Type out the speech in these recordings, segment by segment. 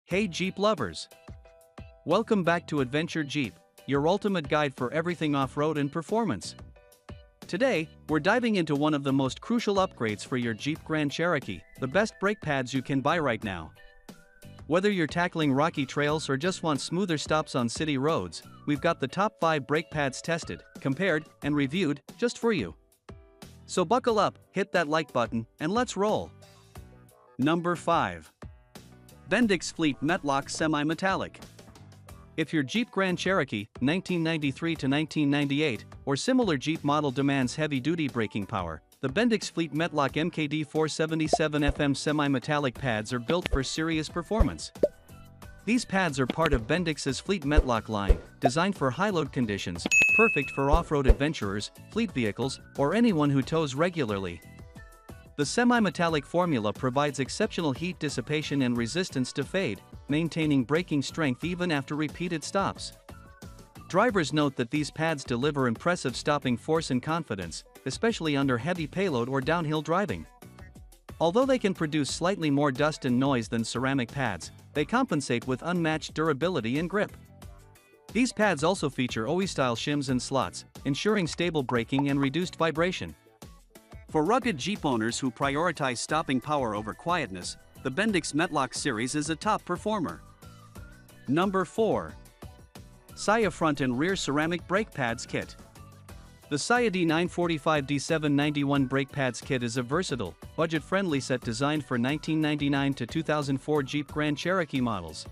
Hey Jeep lovers! Welcome back to Adventure Jeep, your ultimate guide for everything off-road and performance. Today, we're diving into one of the most crucial upgrades for your Jeep Grand Cherokee, the best brake pads you can buy right now. Whether you're tackling rocky trails or just want smoother stops on city roads, we've got the top 5 brake pads tested, compared, and reviewed, just for you. So buckle up, hit that like button, and let's roll. Number 5. Bendix Fleet Metlok Semi-Metallic. If your Jeep Grand Cherokee, 1993 to 1998, or similar Jeep model demands heavy-duty braking power, the Bendix Fleet Metlok MKD 477 FM semi-metallic pads are built for serious performance. These pads are part of Bendix's Fleet Metlok line, designed for high-load conditions, perfect for off-road adventurers, fleet vehicles, or anyone who tows regularly. The semi-metallic formula provides exceptional heat dissipation and resistance to fade, maintaining braking strength even after repeated stops. Drivers note that these pads deliver impressive stopping force and confidence, especially under heavy payload or downhill driving. Although they can produce slightly more dust and noise than ceramic pads, they compensate with unmatched durability and grip. These pads also feature OE-style shims and slots, ensuring stable braking and reduced vibration. For rugged Jeep owners who prioritize stopping power over quietness, the Bendix Metlok series is a top performer. Number 4. cciyu Front and Rear Ceramic Brake Pads Kit. The cciyu D945D791 brake pads kit is a versatile, budget-friendly set designed for 1999 to 2004 Jeep Grand Cherokee models.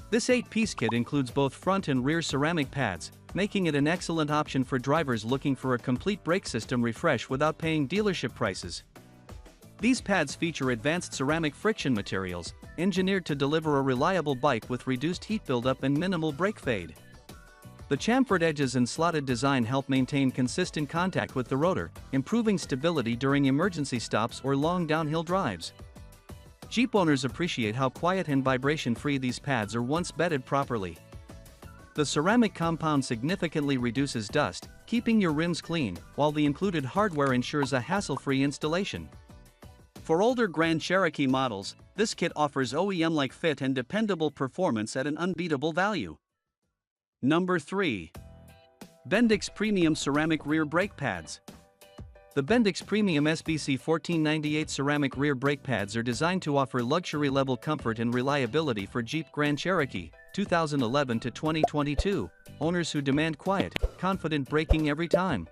This 8-piece kit includes both front and rear ceramic pads, making it an excellent option for drivers looking for a complete brake system refresh without paying dealership prices. These pads feature advanced ceramic friction materials, engineered to deliver a reliable bite with reduced heat buildup and minimal brake fade. The chamfered edges and slotted design help maintain consistent contact with the rotor, improving stability during emergency stops or long downhill drives. Jeep owners appreciate how quiet and vibration-free these pads are once bedded properly. The ceramic compound significantly reduces dust, keeping your rims clean, while the included hardware ensures a hassle-free installation. For older Grand Cherokee models, this kit offers OEM-like fit and dependable performance at an unbeatable value. Number 3. Bendix Premium Ceramic Rear Brake Pads. The Bendix Premium SBC 1498 ceramic rear brake pads are designed to offer luxury-level comfort and reliability for Jeep Grand Cherokee, 2011 to 2022, owners who demand quiet, confident braking every time.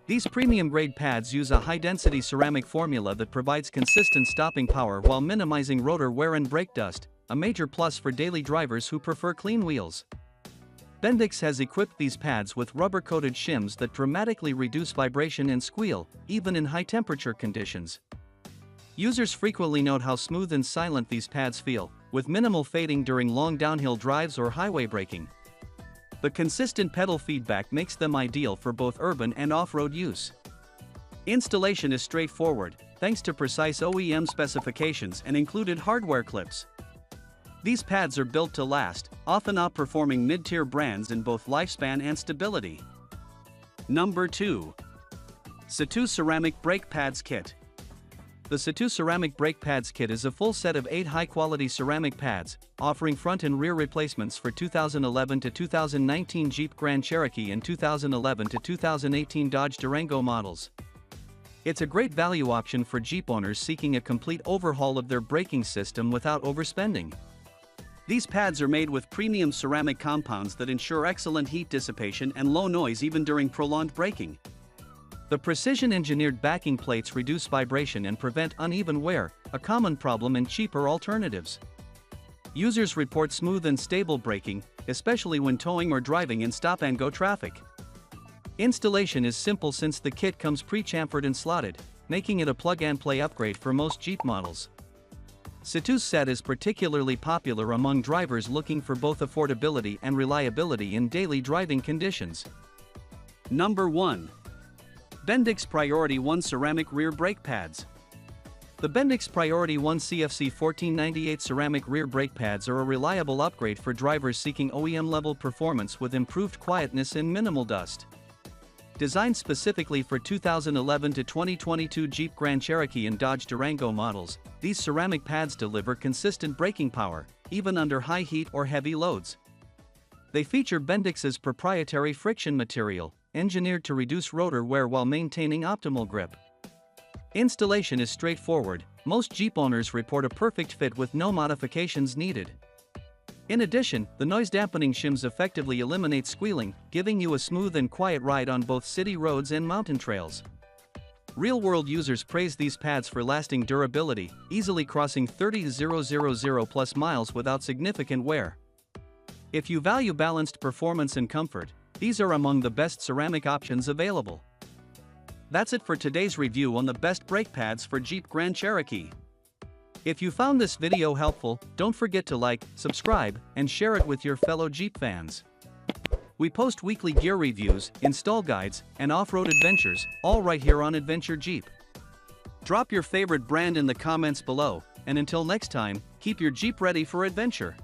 These premium-grade pads use a high-density ceramic formula that provides consistent stopping power while minimizing rotor wear and brake dust, a major plus for daily drivers who prefer clean wheels. Bendix has equipped these pads with rubber-coated shims that dramatically reduce vibration and squeal, even in high-temperature conditions. Users frequently note how smooth and silent these pads feel, with minimal fading during long downhill drives or highway braking. The consistent pedal feedback makes them ideal for both urban and off-road use. Installation is straightforward, thanks to precise OEM specifications and included hardware clips. These pads are built to last, often outperforming mid-tier brands in both lifespan and stability. Number 2. SCITOO Ceramic Brake Pads Kit. The SCITOO Ceramic Brake Pads Kit is a full set of 8 high-quality ceramic pads, offering front and rear replacements for 2011 to 2019 Jeep Grand Cherokee and 2011 to 2018 Dodge Durango models. It's a great value option for Jeep owners seeking a complete overhaul of their braking system without overspending. These pads are made with premium ceramic compounds that ensure excellent heat dissipation and low noise even during prolonged braking. The precision-engineered backing plates reduce vibration and prevent uneven wear, a common problem in cheaper alternatives. Users report smooth and stable braking, especially when towing or driving in stop-and-go traffic. Installation is simple since the kit comes pre-chamfered and slotted, making it a plug-and-play upgrade for most Jeep models. SCITOO's set is particularly popular among drivers looking for both affordability and reliability in daily driving conditions. Number 1. Bendix Priority 1 Ceramic Rear Brake Pads. The Bendix Priority 1 CFC 1498 ceramic rear brake pads are a reliable upgrade for drivers seeking OEM-level performance with improved quietness and minimal dust. Designed specifically for 2011 to 2022 Jeep Grand Cherokee and Dodge Durango models, these ceramic pads deliver consistent braking power, even under high heat or heavy loads. They feature Bendix's proprietary friction material, engineered to reduce rotor wear while maintaining optimal grip. Installation is straightforward. Most Jeep owners report a perfect fit with no modifications needed. In addition, the noise-dampening shims effectively eliminate squealing, giving you a smooth and quiet ride on both city roads and mountain trails. Real-world users praise these pads for lasting durability, easily crossing 30,000 plus miles without significant wear. If you value balanced performance and comfort, these are among the best ceramic options available. That's it for today's review on the best brake pads for Jeep Grand Cherokee. If you found this video helpful, don't forget to like, subscribe, and share it with your fellow Jeep fans. We post weekly gear reviews, install guides, and off-road adventures, all right here on Adventure Jeep. Drop your favorite brand in the comments below, and until next time, keep your Jeep ready for adventure.